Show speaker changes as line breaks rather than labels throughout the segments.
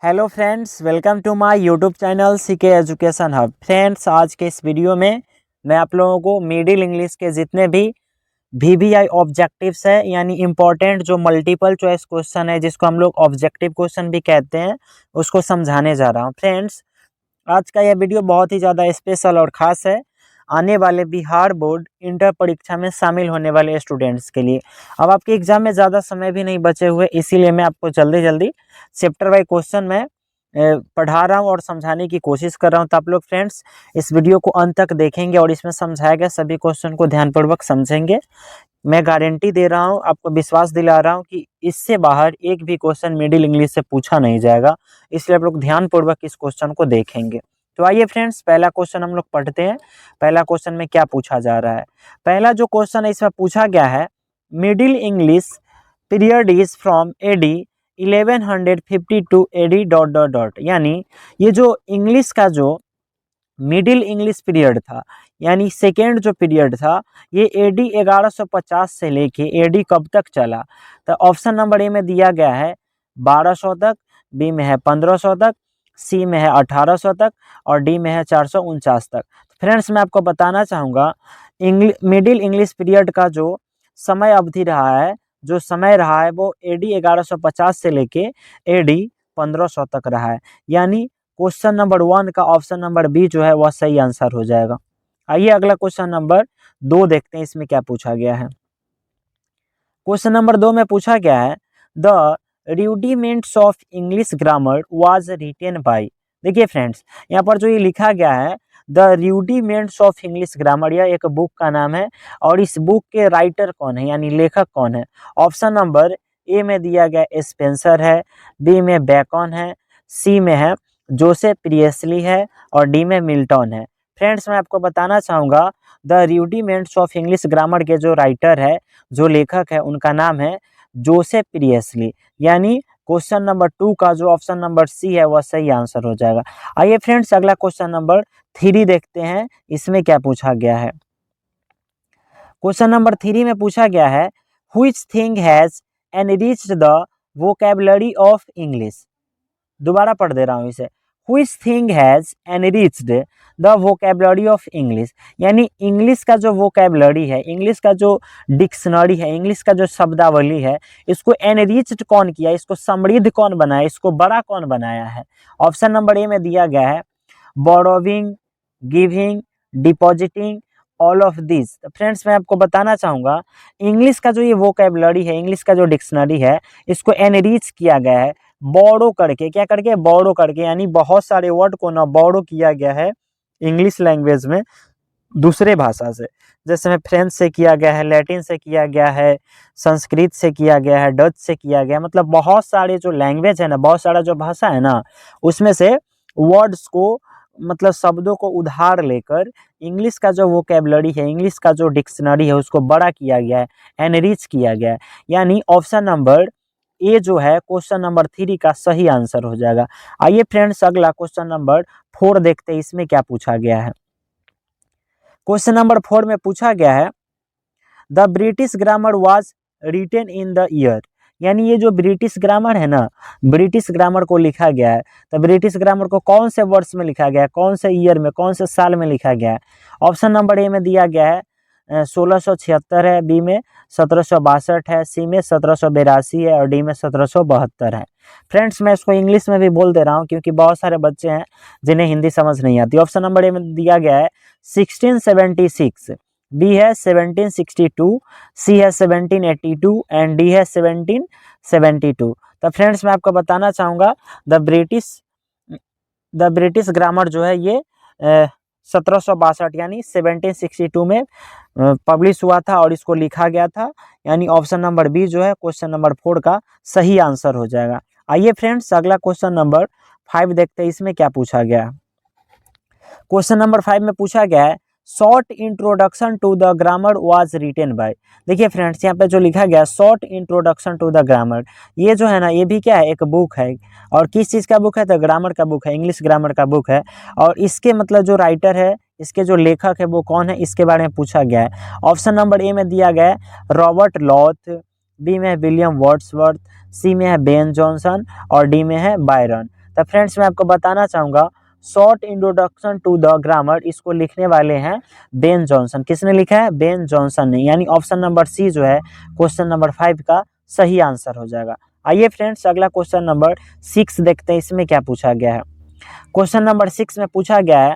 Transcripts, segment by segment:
Hello friends, welcome to my YouTube channel CK education hub. Friends, आज के इस video में मैं आप लोगों को मिडिल इंग्लिश के जितने भी वीवीआई ऑब्जेक्टिव्स है, यानी इम्पोर्टेंट जो मल्टीपल चॉइस क्वेश्चन है, जिसको हम लोग ऑब्जेक्टिव क्वेश्चन भी कहते हैं, उसको समझाने जा रहा हूँ। फ्रेंड्स, आज का यह वीडियो बहुत ही ज़्यादा स्पेशल और ख़ास है आने वाले बिहार बोर्ड इंटर परीक्षा में शामिल होने वाले स्टूडेंट्स के लिए। अब आपके एग्जाम में ज़्यादा समय भी नहीं बचे हुए, इसीलिए मैं आपको जल्दी जल्दी चैप्टर वाइज क्वेश्चन में पढ़ा रहा हूँ और समझाने की कोशिश कर रहा हूँ। तो आप लोग फ्रेंड्स इस वीडियो को अंत तक देखेंगे और इसमें समझाया गया सभी क्वेश्चन को ध्यानपूर्वक समझेंगे। मैं गारंटी दे रहा हूँ, आपको विश्वास दिला रहा हूँ कि इससे बाहर एक भी क्वेश्चन मिडिल इंग्लिश से पूछा नहीं जाएगा, इसलिए आप लोग ध्यानपूर्वक इस क्वेश्चन को देखेंगे। तो आइए फ्रेंड्स, पहला क्वेश्चन हम लोग पढ़ते हैं। पहला क्वेश्चन में क्या पूछा जा रहा है? पहला जो क्वेश्चन है इसमें पूछा गया है, middle English period is from AD 1150 to AD dot dot dot. यानी ये जो इंग्लिश का जो मिडिल इंग्लिश पीरियड था, यानी सेकेंड जो पीरियड था, ये एडी 1150 से लेके एडी कब तक चला? तो ऑप्शन नंबर ए में दिया गया है 1200 तक, बी में है 1500 तक, सी में है 1800 तक और डी में है 449 तक। फ्रेंड्स, मैं आपको बताना चाहूँगा मिडिल इंग्लिश पीरियड का जो समय अवधि रहा है, जो समय रहा है, वो एडी 1150 से लेके एडी 1500 तक रहा है। यानी क्वेश्चन नंबर 1 का ऑप्शन नंबर बी जो है वह सही आंसर हो जाएगा। आइए अगला क्वेश्चन नंबर 2 देखते हैं, इसमें क्या पूछा गया है। क्वेश्चन नंबर 2 में पूछा गया है, the rudiments of English grammar was written by. देखिए फ्रेंड्स, यहाँ पर जो ये लिखा गया है the rudiments of English grammar, यह एक बुक का नाम है और इस बुक के राइटर कौन है, यानी लेखक कौन है? ऑप्शन नंबर ए में दिया गया स्पेंसर है, बी में बैकन है, सी में है जोसेफ प्रियेसली है और डी में मिल्टन है। फ्रेंड्स, मैं आपको बताना चाहूँगा the rudiments of English grammar के जो राइटर है, जो लेखक है, उनका नाम है जोसेफ प्रियेसली। यानी क्वेश्चन नंबर 2 का जो ऑप्शन नंबर सी है वह सही आंसर हो जाएगा। आइए फ्रेंड्स अगला क्वेश्चन नंबर 3 देखते हैं, इसमें क्या पूछा गया है। क्वेश्चन नंबर 3 में पूछा गया है, which thing has enriched the vocabulary of English. दोबारा पढ़ दे रहा हूँ इसे, which thing has enriched the vocabulary of English. यानी इंग्लिश का जो वोकैबुलरी है, इंग्लिश का जो डिक्शनरी है, इंग्लिश का जो शब्दावली है, इसको एनरिच्ड कौन किया, इसको समृद्ध कौन बनाया, इसको बड़ा कौन बनाया है? ऑप्शन नंबर ए में दिया गया है borrowing, giving, depositing, all of this. Friends, मैं आपको बताना चाहूँगा इंग्लिश का जो ये वोकैबुलरी है, इंग्लिश का जो डिक्शनरी है, इसको एनरिच किया गया है बोरो करके। क्या करके? बोरो करके, यानी बहुत सारे वर्ड को ना बोरो किया गया है इंग्लिश लैंग्वेज में दूसरे भाषा से। जैसे में फ्रेंच से किया गया है, लैटिन से किया गया है, संस्कृत से किया गया है, डच से किया गया, मतलब बहुत सारे जो लैंग्वेज है ना, बहुत सारा जो भाषा है ना, उसमें से वर्ड्स को, मतलब शब्दों को उधार लेकर इंग्लिश का जो वोकैबुलरी है, इंग्लिश का जो डिक्शनरी है, उसको बड़ा किया गया है, एनरिच किया गया है। यानी ऑप्शन नंबर ए जो है क्वेश्चन नंबर 3 का सही आंसर हो जाएगा। आइए फ्रेंड्स अगला क्वेश्चन नंबर 4 देखते हैं, इसमें क्या पूछा गया है। क्वेश्चन नंबर 4 में पूछा गया है, the British grammar was retain in the year. यानी ये जो ब्रिटिश ग्रामर है ना, ब्रिटिश ग्रामर को लिखा गया है, तो ब्रिटिश ग्रामर को कौन से वर्ष में लिखा गया है, कौन से ईयर में, कौन से साल में लिखा गया है? ऑप्शन नंबर ए में दिया गया है 1676 है, बी में 1762 है, सी में 1782 है और डी में 1772 है। फ्रेंड्स, मैं इसको इंग्लिश में भी बोल दे रहा हूँ क्योंकि बहुत सारे बच्चे हैं जिन्हें हिंदी समझ नहीं आती। ऑप्शन नंबर ए में दिया गया है 1676, बी है 1762, सी है 1782 एंड डी है 1772। तो फ्रेंड्स, मैं आपको बताना चाहूँगा द ब्रिटिश ग्रामर जो है ये 1762 यानी 1762 में पब्लिश हुआ था और इसको लिखा गया था। यानी ऑप्शन नंबर बी जो है क्वेश्चन नंबर 4 का सही आंसर हो जाएगा। आइए फ्रेंड्स अगला क्वेश्चन नंबर 5 देखते हैं, इसमें क्या पूछा गया है। क्वेश्चन नंबर 5 में पूछा गया है, short introduction to the grammar was written by. देखिए फ्रेंड्स, यहाँ पे जो लिखा गया short introduction to the grammar, ये जो है ना, ये भी क्या है, एक बुक है। और किस चीज़ का बुक है? तो ग्रामर का बुक है, इंग्लिश ग्रामर का बुक है। और इसके मतलब जो राइटर है, इसके जो लेखक है वो कौन है, इसके बारे में पूछा गया है। ऑप्शन नंबर ए में दिया गया है रॉबर्ट लॉथ, बी में है विलियम वर्ड्सवर्थ, सी में है बेन जॉनसन और डी में है बायरन। तो फ्रेंड्स मैं आपको बताना चाहूँगा short introduction to the grammar, इसको लिखने वाले हैं बेन जॉनसन। किसने लिखा है? बेन जॉनसन ने। यानी ऑप्शन नंबर सी जो है क्वेश्चन नंबर 5 का सही आंसर हो जाएगा। आइए फ्रेंड्स अगला क्वेश्चन नंबर 6 देखते हैं, इसमें क्या पूछा गया है। क्वेश्चन नंबर 6 में पूछा गया है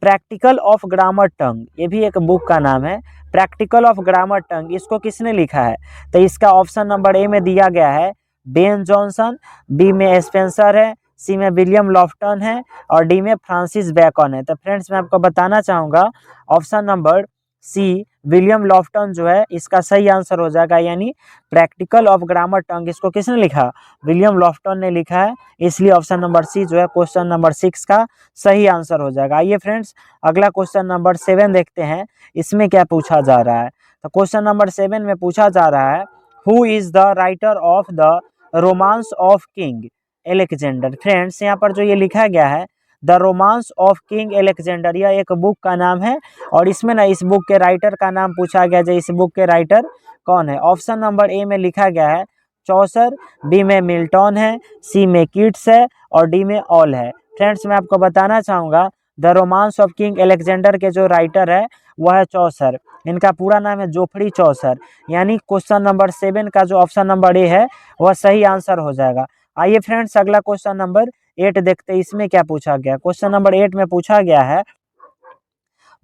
प्रैक्टिकल ऑफ ग्रामर टंग, ये भी एक बुक का नाम है, प्रैक्टिकल ऑफ ग्रामर टंग, इसको किसने लिखा है? तो इसका ऑप्शन नंबर ए में दिया गया है बेन जॉनसन, बी में स्पेंसर है, सी में विलियम लॉफ्टन है और डी में फ्रांसिस बेकन है। तो फ्रेंड्स मैं आपको बताना चाहूँगा ऑप्शन नंबर सी विलियम लॉफ्टन जो है इसका सही आंसर हो जाएगा। यानी प्रैक्टिकल ऑफ ग्रामर टंग इसको किसने लिखा? विलियम लॉफ्टन ने लिखा है, इसलिए ऑप्शन नंबर सी जो है क्वेश्चन नंबर 6 का सही आंसर हो जाएगा। आइए फ्रेंड्स अगला क्वेश्चन नंबर 7 देखते हैं, इसमें क्या पूछा जा रहा है। तो क्वेश्चन नंबर 7 में पूछा जा रहा है who is the writer of the romance of king Alexander. Friends यहाँ पर जो ये लिखा गया है the romance of king Alexander, यह एक बुक का नाम है और इसमें ना इस बुक के राइटर का नाम पूछा गया है, इस बुक के राइटर कौन है? ऑप्शन नंबर ए में लिखा गया है चौसर, बी में मिल्टन है, सी में कीट्स है और डी में ऑल है। फ्रेंड्स मैं आपको बताना चाहूँगा the romance of king Alexander के जो राइटर है वह है चौसर, इनका पूरा नाम है जोफ्री चौसर। यानी क्वेश्चन नंबर 7 का जो ऑप्शन नंबर ए है वह सही आंसर हो जाएगा। आइए फ्रेंड्स अगला क्वेश्चन नंबर 8 देखते हैं, इसमें क्या पूछा गया। क्वेश्चन नंबर 8 में पूछा गया है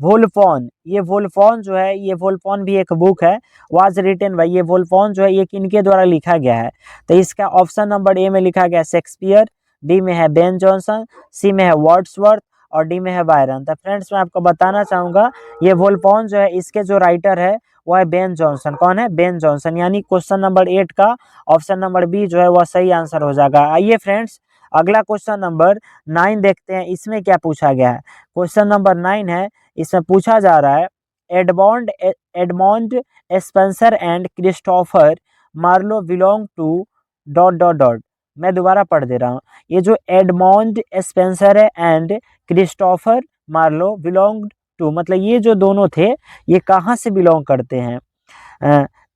वोल्फोन, ये वोल्फोन जो है, ये वोल्फोन भी एक बुक है, वाज रिटन बाय, ये वोल्फोन जो है ये किनके द्वारा लिखा गया है? तो इसका ऑप्शन नंबर ए में लिखा गया शेक्सपियर, बी में है बेन जॉनसन, सी में है वर्ड्सवर्थ और डी में है बायरन। तो फ्रेंड्स मैं आपको बताना चाहूँगा ये वोल्फोन जो है इसके जो राइटर है वह है बेन जॉनसन। कौन है? Ben Jonson. यानी क्वेश्चन नंबर 8 का ऑप्शन नंबर बी जो है वह सही आंसर हो जाएगा। आइए फ्रेंड्स अगला क्वेश्चन नंबर 9 देखते हैं, इसमें क्या पूछा गया है। क्वेश्चन नंबर 9 है, इसमें पूछा जा रहा है Edmund Spenser and Christopher Marlowe belong to dot dot dot. मैं दोबारा पढ़ दे रहा हूँ, ये जो एडमॉन्ड स्पेंसर है and Christopher Marlowe belong to, मतलब ये जो दोनों थे ये कहाँ से बिलोंग करते हैं?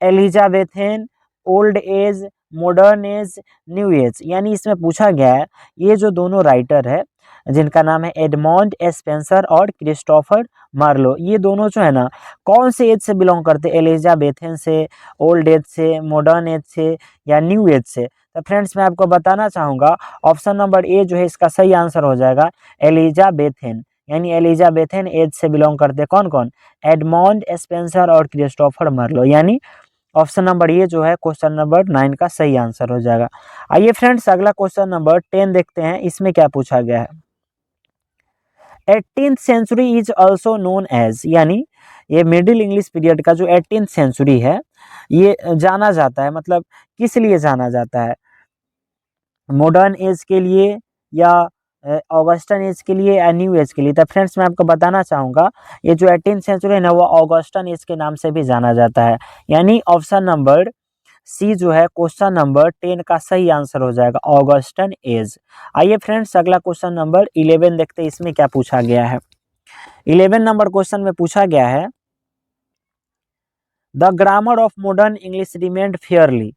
Elizabethan, old age, modern age, new age. यानी इसमें पूछा गया है ये जो दोनों राइटर है जिनका नाम है एडमॉन्ड स्पेंसर और क्रिस्टोफर मार्लो, ये दोनों जो है ना कौन से एज से बिलोंग करते हैं? एलिजाबेथेन से, ओल्ड एज से, मॉडर्न एज से या न्यू एज से? तो फ्रेंड्स मैं आपको बताना चाहूँगा ऑप्शन नंबर ए जो है इसका सही आंसर हो जाएगा एलिजाबेथेन। यानी एलिजाबेथेन एज से बिलोंग करते कौन कौन? एडमॉन्ड स्पेंसर और क्रिस्टोफर मार्लो। यानी ऑप्शन नंबर ये जो है क्वेश्चन नंबर 9 का सही आंसर हो जाएगा। आइए फ्रेंड्स अगला क्वेश्चन नंबर 10 देखते हैं, इसमें क्या पूछा गया है। 18th century is also known as, यानी ये मिडिल इंग्लिश पीरियड का जो 18th सेंचुरी है ये जाना जाता है, मतलब किस लिए जाना जाता है? मॉडर्न एज के लिए या ऑगस्टन एज के लिए या न्यू एज के लिए? तो फ्रेंड्स मैं आपको बताना चाहूँगा ये जो 18th सेंचुरी है ना वो ऑगस्टन एज के नाम से भी जाना जाता है। यानी ऑप्शन नंबर सी जो है क्वेश्चन नंबर 10 का सही आंसर हो जाएगा ऑगस्टन एज। आइए फ्रेंड्स अगला क्वेश्चन नंबर 11 देखते हैं, इसमें क्या पूछा गया है। 11 नंबर क्वेश्चन में पूछा गया है the grammar of modern English remained Fairlie.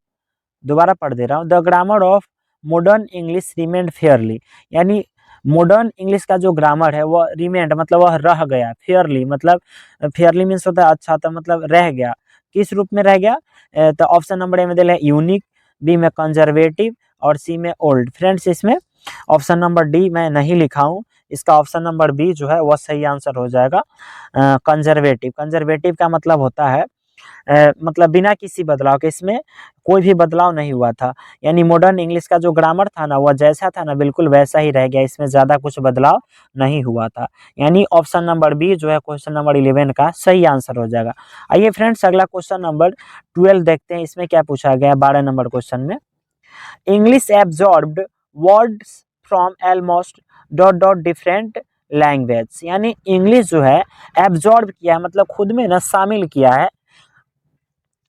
दोबारा पढ़ दे रहा हूँ, the grammar of modern English remained Fairlie. यानी मॉडर्न इंग्लिश का जो ग्रामर है वह रिमेंड मतलब वह रह गया, फेयरली मतलब फेयरली मीन्स होता है अच्छा, तो मतलब रह गया, किस रूप में रह गया? तो ऑप्शन नंबर ए में दिया है यूनिक, बी में कंजर्वेटिव और सी में ओल्ड। फ्रेंड्स इसमें ऑप्शन नंबर डी मैं नहीं लिखा हूँ, इसका ऑप्शन नंबर बी जो है वह सही आंसर हो जाएगा कंजर्वेटिव। कंजर्वेटिव का मतलब होता है मतलब बिना किसी बदलाव के, इसमें कोई भी बदलाव नहीं हुआ था। यानी मॉडर्न इंग्लिश का जो ग्रामर था ना वह जैसा था ना बिल्कुल वैसा ही रह गया, इसमें ज़्यादा कुछ बदलाव नहीं हुआ था। यानी ऑप्शन नंबर बी जो है क्वेश्चन नंबर 11 का सही आंसर हो जाएगा। आइए फ्रेंड्स अगला क्वेश्चन नंबर 12 देखते हैं, इसमें क्या पूछा गया है 12 नंबर क्वेश्चन में। English absorbed words from almost dot dot different language. यानी इंग्लिश जो है एब्जॉर्ब किया है मतलब खुद में ना शामिल किया है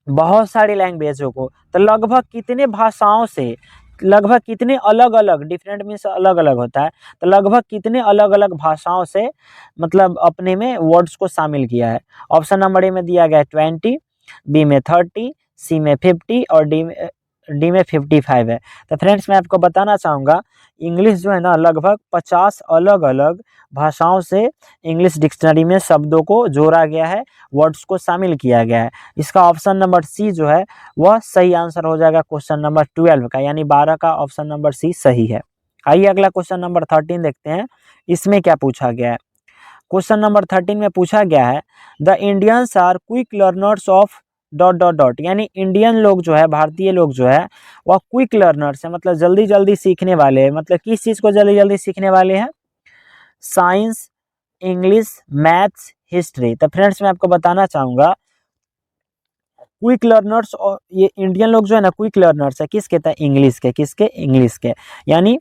बहुत सारी लैंग्वेजों को। तो लगभग कितने भाषाओं से, लगभग कितने अलग अलग, डिफरेंट मीन्स अलग अलग होता है, तो लगभग कितने अलग अलग भाषाओं से मतलब अपने में वर्ड्स को शामिल किया है? ऑप्शन नंबर ए में दिया गया है 20, बी में 30, सी में 50 और डी में 55 है। तो फ्रेंड्स मैं आपको बताना चाहूँगा इंग्लिश जो है ना लगभग 50 अलग अलग भाषाओं से इंग्लिश डिक्शनरी में शब्दों को जोड़ा गया है, वर्ड्स को शामिल किया गया है। इसका ऑप्शन नंबर सी जो है वह सही आंसर हो जाएगा क्वेश्चन नंबर 12 का, यानी 12 का ऑप्शन नंबर सी सही है। आइए अगला क्वेश्चन नंबर 13 देखते हैं, इसमें क्या पूछा गया है। क्वेश्चन नंबर 13 में पूछा गया है the Indians are quick learners of dot dot dot, यानी इंडियन लोग जो है, भारतीय लोग जो है वह क्विक लर्नर्स है, मतलब जल्दी जल्दी सीखने वाले हैं। मतलब किस चीज़ को जल्दी जल्दी सीखने वाले हैं? Science, English, maths, history. तो फ्रेंड्स मैं आपको बताना चाहूँगा क्विक लर्नर्स, और ये इंडियन लोग जो है ना क्विक लर्नर्स है किसके? तो इंग्लिश के। किसके? इंग्लिश के। यानी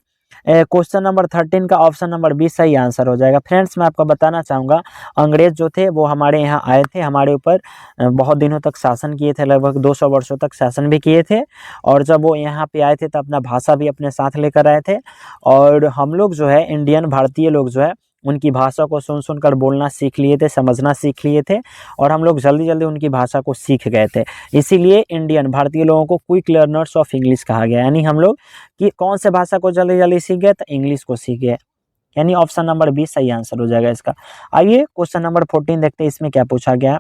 क्वेश्चन नंबर 13 का ऑप्शन नंबर बी सही आंसर हो जाएगा। फ्रेंड्स मैं आपको बताना चाहूँगा अंग्रेज जो थे वो हमारे यहाँ आए थे, हमारे ऊपर बहुत दिनों तक शासन किए थे, लगभग 200 वर्षों तक शासन भी किए थे। और जब वो यहाँ पे आए थे तो अपना भाषा भी अपने साथ लेकर आए थे। और हम लोग जो है इंडियन भारतीय लोग जो है उनकी भाषा को सुन सुनकर बोलना सीख लिए थे, समझना सीख लिए थे, और हम लोग जल्दी जल्दी उनकी भाषा को सीख गए थे। इसीलिए इंडियन भारतीय लोगों को क्विक लर्नर्स ऑफ इंग्लिश कहा गया। यानी हम लोग कि कौन से भाषा को जल्दी जल्दी सीख गए? तो इंग्लिश को सीख गए। यानी ऑप्शन नंबर बी सही आंसर हो जाएगा इसका। आइए क्वेश्चन नंबर 14 देखते हैं, इसमें क्या पूछा गया।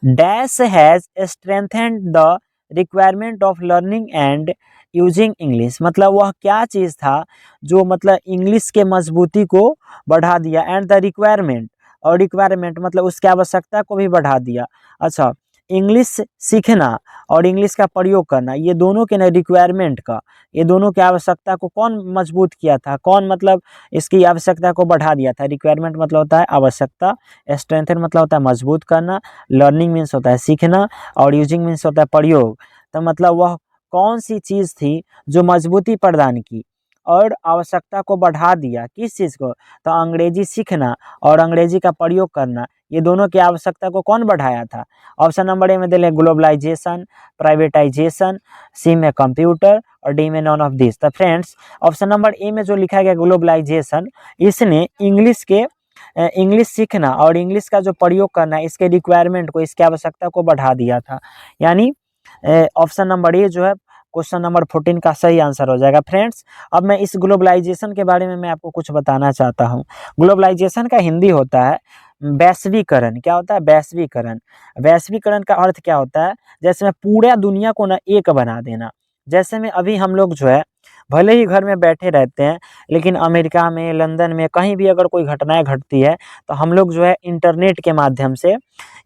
Dash has strengthened the requirement of learning and using English, मतलब वह क्या चीज़ था जो मतलब इंग्लिश के मजबूती को बढ़ा दिया, एंड द रिक्वायरमेंट, और रिक्वायरमेंट मतलब उसकी आवश्यकता को भी बढ़ा दिया। अच्छा, इंग्लिश सीखना और इंग्लिश का प्रयोग करना, ये दोनों के ना रिक्वायरमेंट का, ये दोनों की आवश्यकता को कौन मजबूत किया था? कौन मतलब इसकी आवश्यकता को बढ़ा दिया था? रिक्वायरमेंट मतलब होता है आवश्यकता, स्ट्रेंथन मतलब होता है मजबूत करना, लर्निंग मीन्स होता है सीखना, और यूजिंग मीन्स होता है प्रयोग। तो मतलब वह कौन सी चीज़ थी जो मजबूती प्रदान की और आवश्यकता को बढ़ा दिया? किस चीज़ को? तो अंग्रेजी सीखना और अंग्रेजी का प्रयोग करना, ये दोनों की आवश्यकता को कौन बढ़ाया था? ऑप्शन नंबर ए में दे लें ग्लोबलाइजेशन, प्राइवेटाइजेशन, सी में कंप्यूटर, और डी में नॉन ऑफ दिस। तो फ्रेंड्स ऑप्शन नंबर ए में जो लिखा गया ग्लोबलाइजेशन, इसने इंग्लिश सीखना और इंग्लिश का जो प्रयोग करना, इसके रिक्वायरमेंट को, इसकी आवश्यकता को बढ़ा दिया था। यानी ऑप्शन नंबर ए जो है क्वेश्चन नंबर 14 का सही आंसर हो जाएगा। फ्रेंड्स अब मैं इस ग्लोबलाइजेशन के बारे में मैं आपको कुछ बताना चाहता हूँ। ग्लोबलाइजेशन का हिंदी होता है वैश्वीकरण। क्या होता है? वैश्वीकरण। वैश्वीकरण का अर्थ क्या होता है? जैसे में पूरा दुनिया को ना एक बना देना। जैसे में अभी हम लोग जो है भले ही घर में बैठे रहते हैं, लेकिन अमेरिका में, लंदन में कहीं भी अगर कोई घटनाएं घटती है तो हम लोग जो है इंटरनेट के माध्यम से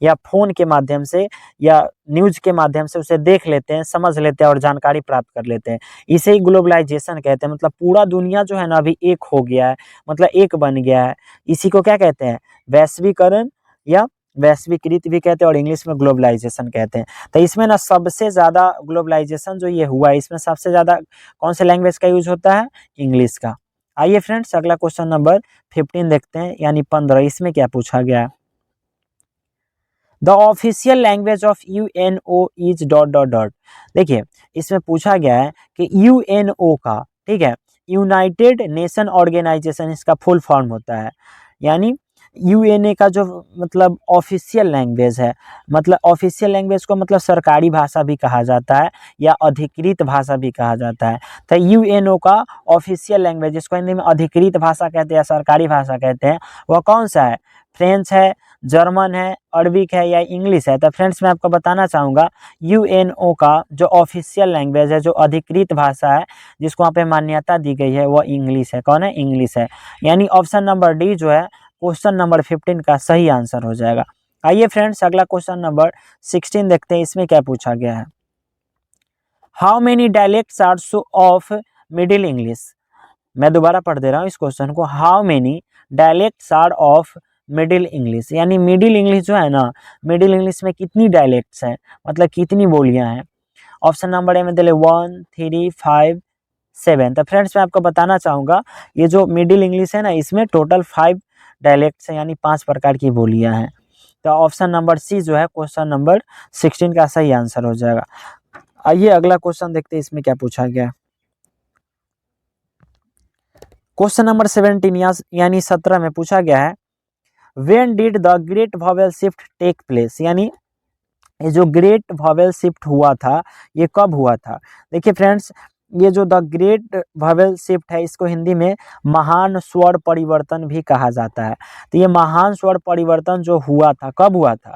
या फ़ोन के माध्यम से या न्यूज़ के माध्यम से उसे देख लेते हैं, समझ लेते हैं और जानकारी प्राप्त कर लेते हैं। इसे ही ग्लोबलाइजेशन कहते हैं। मतलब पूरा दुनिया जो है ना अभी एक हो गया है, मतलब एक बन गया है। इसी को क्या कहते हैं? वैश्वीकरण या वैश्वीकृत भी कहते हैं, और इंग्लिश में ग्लोबलाइजेशन कहते हैं। तो इसमें ना सबसे ज़्यादा ग्लोबलाइजेशन जो ये हुआ है, इसमें सबसे ज़्यादा कौन से लैंग्वेज का यूज होता है? इंग्लिश का। आइए फ्रेंड्स अगला क्वेश्चन नंबर 15 देखते हैं, यानी 15। इसमें क्या पूछा गया है? The official language of UNO is dot dot dot. देखिए इसमें पूछा गया है कि यूएनओ का, ठीक है, यूनाइटेड नेशन ऑर्गेनाइजेशन इसका फुल फॉर्म होता है। यानी यूएनए का जो मतलब ऑफिशियल लैंग्वेज है, मतलब ऑफिशियल लैंग्वेज को मतलब सरकारी भाषा भी कहा जाता है या अधिकृत भाषा भी कहा जाता है। तो यूएनओ का ऑफिशियल लैंग्वेज, जिसको हिंदी में अधिकृत भाषा कहते हैं या सरकारी भाषा कहते हैं, वह कौन सा है? फ्रेंच है, जर्मन है, अरबिक है या इंग्लिश है? तो फ्रेंड्स मैं आपको बताना चाहूँगा यूएनओ का जो ऑफिशियल लैंग्वेज है, जो अधिकृत भाषा है, जिसको वहाँ पे मान्यता दी गई है, वह इंग्लिश है। कौन है? इंग्लिश है। यानी ऑप्शन नंबर डी जो है क्वेश्चन नंबर 15 का सही आंसर हो जाएगा। आइए फ्रेंड्स अगला क्वेश्चन नंबर 16 देखते हैं, इसमें क्या पूछा गया है। How many dialects are so of middle English. मैं दोबारा पढ़ दे रहा हूँ इस क्वेश्चन को। How many dialects are of middle English, यानी मिडिल इंग्लिश जो है ना, मिडिल इंग्लिश में कितनी डायलेक्ट्स हैं, मतलब कितनी बोलियां हैं? ऑप्शन नंबर ए में दे 1, 3, 5, 7। तो फ्रेंड्स मैं आपको बताना चाहूँगा ये जो मिडिल इंग्लिश है ना, इसमें टोटल 5 डायलेक्ट्स हैं, यानी 5 प्रकार की बोलियां हैं। तो ऑप्शन नंबर सी जो है क्वेश्चन नंबर 16 का सही आंसर हो जाएगा। आइए अगला क्वेश्चन देखते हैं, इसमें क्या पूछा गया है। क्वेश्चन नंबर 17 यानी 17 में पूछा गया है when did the great vowel shift take place, यानी ये जो ग्रेट वॉवेल शिफ्ट हुआ था ये कब हुआ था? देखिए फ्रेंड्स, ये जो द ग्रेट वॉवेल शिफ्ट है इसको हिंदी में महान स्वर परिवर्तन भी कहा जाता है। तो ये महान स्वर परिवर्तन जो हुआ था कब हुआ था?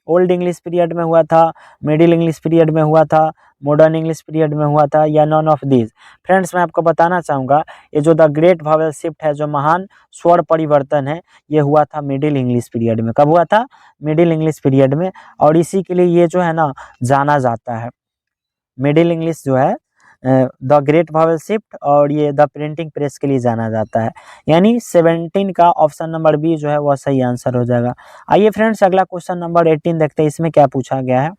ओल्ड इंग्लिश पीरियड में हुआ था, मिडिल इंग्लिश पीरियड में हुआ था, मॉडर्न इंग्लिश पीरियड में हुआ था, या नॉन ऑफ दीज? फ्रेंड्स, मैं आपको बताना चाहूँगा ये जो द ग्रेट वॉवेल शिफ्ट है, जो महान स्वर परिवर्तन है, ये हुआ था मिडिल इंग्लिश पीरियड में। कब हुआ था? मिडिल इंग्लिश पीरियड में। और इसी के लिए ये जो है ना जाना जाता है, मिडिल इंग्लिश जो है द ग्रेट वॉवेल शिफ्ट और ये द प्रिंटिंग प्रेस के लिए जाना जाता है। यानी 17 का ऑप्शन नंबर बी जो है वह सही आंसर हो जाएगा। आइए फ्रेंड्स, अगला क्वेश्चन नंबर 18 देखते हैं, इसमें क्या पूछा गया है।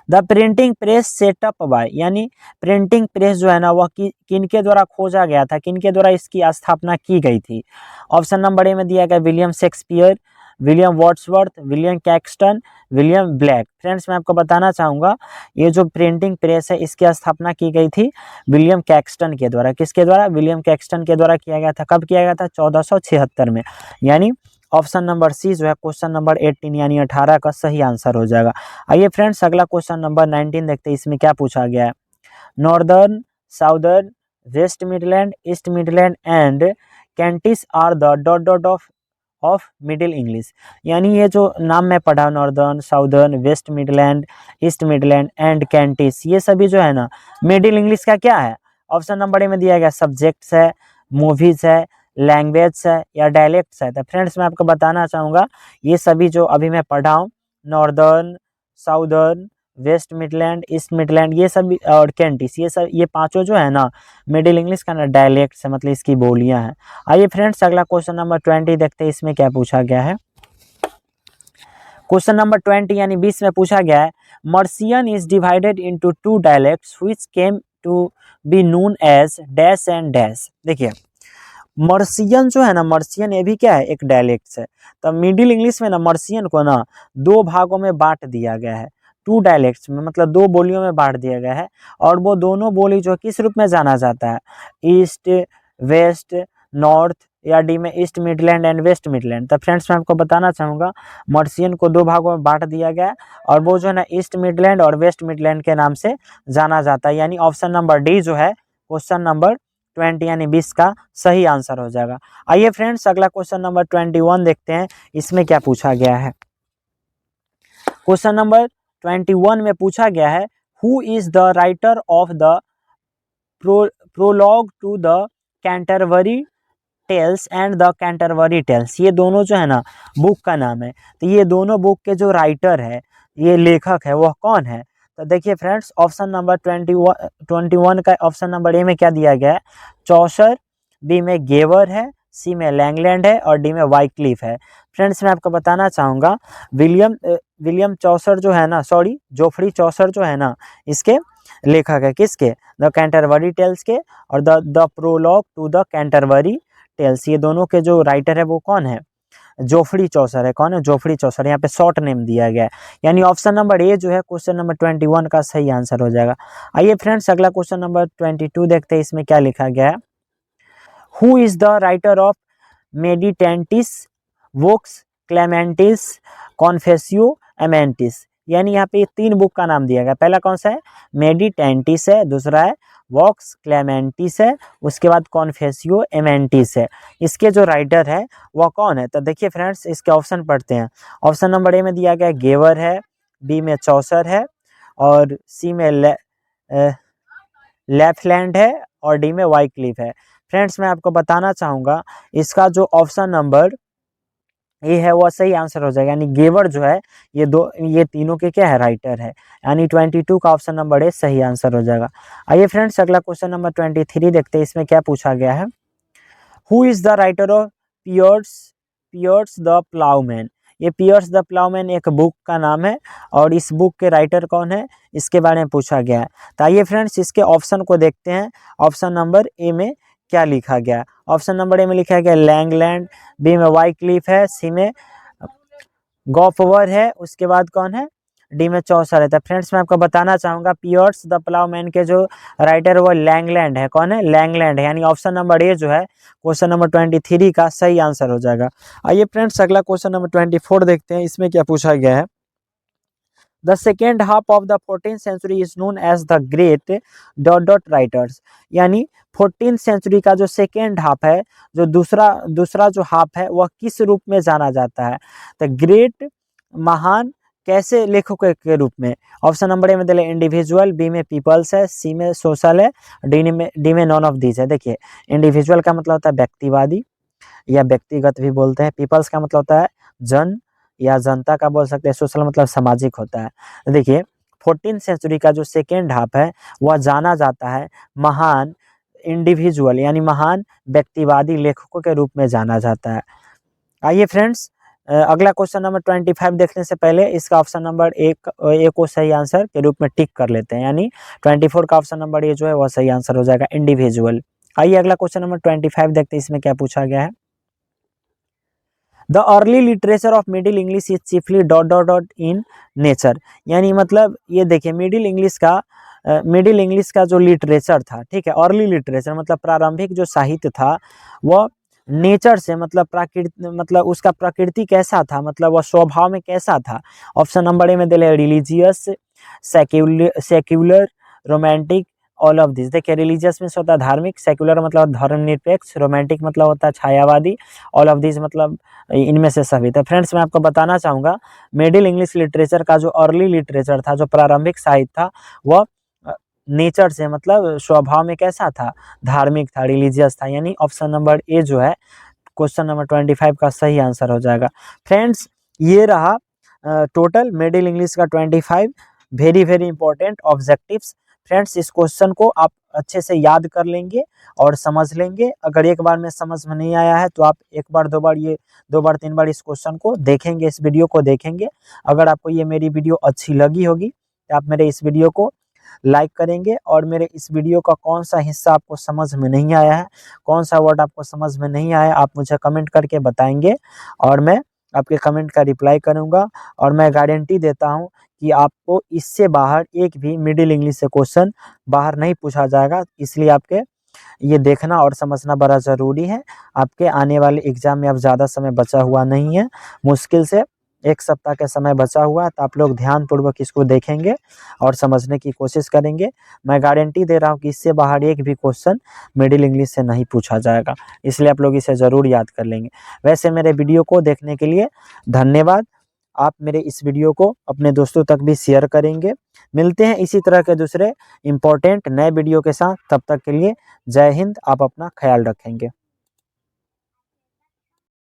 The printing press setup by, यानी प्रिंटिंग प्रेस जो है ना वह किनके द्वारा खोजा गया था, किनके द्वारा इसकी स्थापना की गई थी? ऑप्शन नंबर ए में दिया गया William Shakespeare, William Wordsworth, William Caxton, William black. Friends, मैं आपको बताना चाहूँगा ये जो प्रिंटिंग प्रेस है इसकी स्थापना की गई थी विलियम कैक्सटन के द्वारा। किसके द्वारा? विलियम कैक्सटन के द्वारा किया गया था। कब किया गया था? 1476 में। यानी ऑप्शन नंबर सी जो है क्वेश्चन नंबर 18 यानी 18 का सही आंसर हो जाएगा। आइए फ्रेंड्स, अगला क्वेश्चन नंबर 19 देखते हैं, इसमें क्या पूछा गया है। Northern, southern, West Midland, East Midland and Kentish are the dot dot of middle English. यानी ये जो नाम मैं पढ़ा, northern, southern, West Midland, East Midland and Kentish, ये सभी जो है ना मिडिल इंग्लिश का क्या है? ऑप्शन नंबर ए में दिया गया सब्जेक्ट्स है, मूवीज है, लैंग्वेज है या डायलेक्ट्स है। तो फ्रेंड्स, मैं आपको बताना चाहूँगा ये सभी जो अभी मैं पढ़ा हूँ, northern, southern, West Midland, East Midland, ये सब और कैंटिस, ये सब ये पांचों जो है ना मिडिल इंग्लिश का ना डायलेक्ट्स है, मतलब इसकी बोलियां हैं। आइए फ्रेंड्स, अगला क्वेश्चन नंबर 20 देखते हैं, इसमें क्या पूछा गया है। क्वेश्चन नंबर 20 यानी 20 में पूछा गया है, Mercian is divided into two dialects which came to be known as dash and dash. देखिए, मर्सियन जो है ना, मर्सियन ये भी क्या है? एक डायलेक्ट्स है। तो मिडिल इंग्लिश में ना मर्सियन को ना दो भागों में बांट दिया गया है, टू डायलेक्ट्स में, मतलब दो बोलियों में बांट दिया गया है। और वो दोनों बोली जो किस रूप में जाना जाता है? ईस्ट, वेस्ट, नॉर्थ, या डी में east Midland and West Midland. तो फ्रेंड्स, मैं आपको बताना चाहूँगा मर्सियन को दो भागों में बांट दिया गया है और वो जो है ना ईस्ट मिडलैंड और वेस्ट मिडलैंड के नाम से जाना जाता है। यानी ऑप्शन नंबर डी जो है क्वेश्चन नंबर 20 यानी 20 का सही आंसर हो जाएगा। आइए फ्रेंड्स, अगला क्वेश्चन नंबर 21 देखते हैं, इसमें क्या पूछा गया है। क्वेश्चन नंबर 21 में पूछा गया है, who is the writer of the prologue to the Canterbury Tales and the Canterbury Tales. ये दोनों जो है ना बुक का नाम है। तो ये दोनों बुक के जो राइटर है, ये लेखक है, वह कौन है? तो देखिए फ्रेंड्स, ऑप्शन नंबर 21 का ऑप्शन नंबर ए में क्या दिया गया है? चौसर, बी में गेवर है, सी में लैंगलैंड है और डी में वाइक्लिफ है। फ्रेंड्स, मैं आपको बताना चाहूँगा विलियम चौसर जो है ना, सॉरी जोफ्री चौसर जो है ना, इसके लेखक है। किसके? द कैंटरबरी टेल्स के और the prologue to the Canterbury Tales. ये दोनों के जो राइटर है वो कौन है? जोफ्री चौसर है। कौन है? जोफ्री चौसर। यहाँ पे शॉर्ट नेम दिया गया है। यानी ऑप्शन नंबर ए जो है क्वेश्चन नंबर 21 का सही आंसर हो जाएगा। आइए फ्रेंड्स, अगला क्वेश्चन नंबर 22 देखते हैं, इसमें क्या लिखा गया है। Who is the writer of Meditantis, Vox, Clamantis, Confessio, Amantis? यानी यहाँ पे तीन बुक का नाम दिया गया। पहला कौन सा है? मेडिटेंटिस है, दूसरा है वॉक्स क्लेमेंटिस है, उसके बाद कॉन्फेसियो एमेंटिस है। इसके जो राइटर है वह कौन है? तो देखिए फ्रेंड्स, इसके ऑप्शन पढ़ते हैं। ऑप्शन नंबर ए में दिया गया गेवर है, बी में चौसर है और सी में लेफ्टलैंड है और डी में वाइक्लिफ है। फ्रेंड्स, मैं आपको बताना चाहूँगा इसका जो ऑप्शन नंबर ये है वह सही आंसर हो जाएगा। यानी गेवर जो है ये तीनों के क्या है? राइटर है। यानी 22 का ऑप्शन नंबर ए सही आंसर हो जाएगा। आइए फ्रेंड्स, अगला क्वेश्चन नंबर 23 देखते हैं, इसमें क्या पूछा गया है। Who is the writer of Piers the Plowman? ये पियर्स द प्लाउमैन एक बुक का नाम है और इस बुक के राइटर कौन है, इसके बारे में पूछा गया है। तो आइए फ्रेंड्स, इसके ऑप्शन को देखते हैं। ऑप्शन नंबर ए में क्या लिखा गया? ऑप्शन नंबर ए में लिखा गया लैंगलैंड, बी में वाइक्लिफ है, सी में गॉफवर है, उसके बाद कौन है? डी में चौसर है। तो फ्रेंड्स, मैं आपको बताना चाहूँगा पियर्स द प्लाउमैन के जो राइटर वो लैंगलैंड है। कौन है? लैंगलैंड है। यानी ऑप्शन नंबर ए जो है क्वेश्चन नंबर 23 का सही आंसर हो जाएगा। आइए फ्रेंड्स, अगला क्वेश्चन नंबर 24 देखते हैं, इसमें क्या पूछा गया है। The second half of the 14th century is known as the great dot dot writers, यानी 14th सेंचुरी का जो सेकेंड हाफ है, जो दूसरा जो हाफ है, वह किस रूप में जाना जाता है? द ग्रेट, महान, कैसे लेखकों के रूप में? ऑप्शन नंबर ए में दिले इंडिविजुअल, बी में पीपल्स है, सी में सोशल है, डी में नॉन ऑफ दीज है। देखिए, इंडिविजुअल का मतलब होता है व्यक्तिवादी या व्यक्तिगत भी बोलते हैं, पीपल्स का मतलब होता है जन या जनता का बोल सकते हैं, सोशल मतलब सामाजिक होता है। देखिए, 14th सेंचुरी का जो सेकेंड हाफ है वह जाना जाता है महान इंडिविजुअल यानी महान व्यक्तिवादी लेखकों के रूप में जाना जाता है। आइए फ्रेंड्स, अगला क्वेश्चन नंबर 25 देखने से पहले इसका ऑप्शन नंबर एक को सही आंसर के रूप में टिक कर लेते हैं, यानी 24 का ऑप्शन नंबर ए जो है वह सही आंसर हो जाएगा, इंडिविजुअल। आइए अगला क्वेश्चन नंबर 25 देखते हैं, इसमें क्या पूछा गया है। The early literature of middle English is chiefly dot dot dot in nature, यानी मतलब ये देखिए मिडिल इंग्लिश का जो लिटरेचर था, ठीक है, अर्ली लिटरेचर मतलब प्रारंभिक जो साहित्य था वह नेचर से मतलब प्रकृति, मतलब उसका प्रकृति कैसा था, मतलब वह स्वभाव में कैसा था? ऑप्शन नंबर ए में दिले religious, secular, romantic, all of this. देखिए, रिलीजियस में होता है धार्मिक, सेक्युलर मतलब धर्मनिरपेक्ष, रोमांटिक मतलब होता है छायावादी, ऑल ऑफ दिस मतलब इनमें से सभी। तो फ्रेंड्स, मैं आपको बताना चाहूँगा मिडिल इंग्लिश लिटरेचर का जो अर्ली लिटरेचर था, जो प्रारंभिक साहित्य था, वह नेचर से मतलब स्वभाव में कैसा था? धार्मिक था, रिलीजियस था, यानी ऑप्शन नंबर ए जो है क्वेश्चन नंबर 25 का सही आंसर हो जाएगा। फ्रेंड्स, ये रहा टोटल मिडिल इंग्लिश का 25 very very important objectives. Friends, इस क्वेश्चन को आप अच्छे से याद कर लेंगे और समझ लेंगे। अगर एक बार में समझ में नहीं आया है तो आप एक बार दो बार तीन बार इस क्वेश्चन को देखेंगे, इस वीडियो को देखेंगे। अगर आपको ये मेरी वीडियो अच्छी लगी होगी तो आप मेरे इस वीडियो को लाइक करेंगे और मेरे इस वीडियो का कौन सा हिस्सा आपको समझ में नहीं आया है, कौन सा वर्ड आपको समझ में नहीं आया, आप मुझे कमेंट करके बताएंगे और मैं आपके कमेंट का रिप्लाई करूंगा। और मैं गारंटी देता हूं कि आपको इससे बाहर एक भी मिडिल इंग्लिश से क्वेश्चन बाहर नहीं पूछा जाएगा। इसलिए आपके ये देखना और समझना बड़ा ज़रूरी है। आपके आने वाले एग्जाम में अब ज़्यादा समय बचा हुआ नहीं है, मुश्किल से 1 सप्ताह का समय बचा हुआ है, तो आप लोग ध्यानपूर्वक इसको देखेंगे और समझने की कोशिश करेंगे। मैं गारंटी दे रहा हूँ कि इससे बाहर एक भी क्वेश्चन मिडिल इंग्लिश से नहीं पूछा जाएगा, इसलिए आप लोग इसे ज़रूर याद कर लेंगे। वैसे मेरे वीडियो को देखने के लिए धन्यवाद। आप मेरे इस वीडियो को अपने दोस्तों तक भी शेयर करेंगे। मिलते हैं इसी तरह के दूसरे इम्पोर्टेंट नए वीडियो के साथ, तब तक के लिए जय हिंद। आप अपना ख्याल रखेंगे।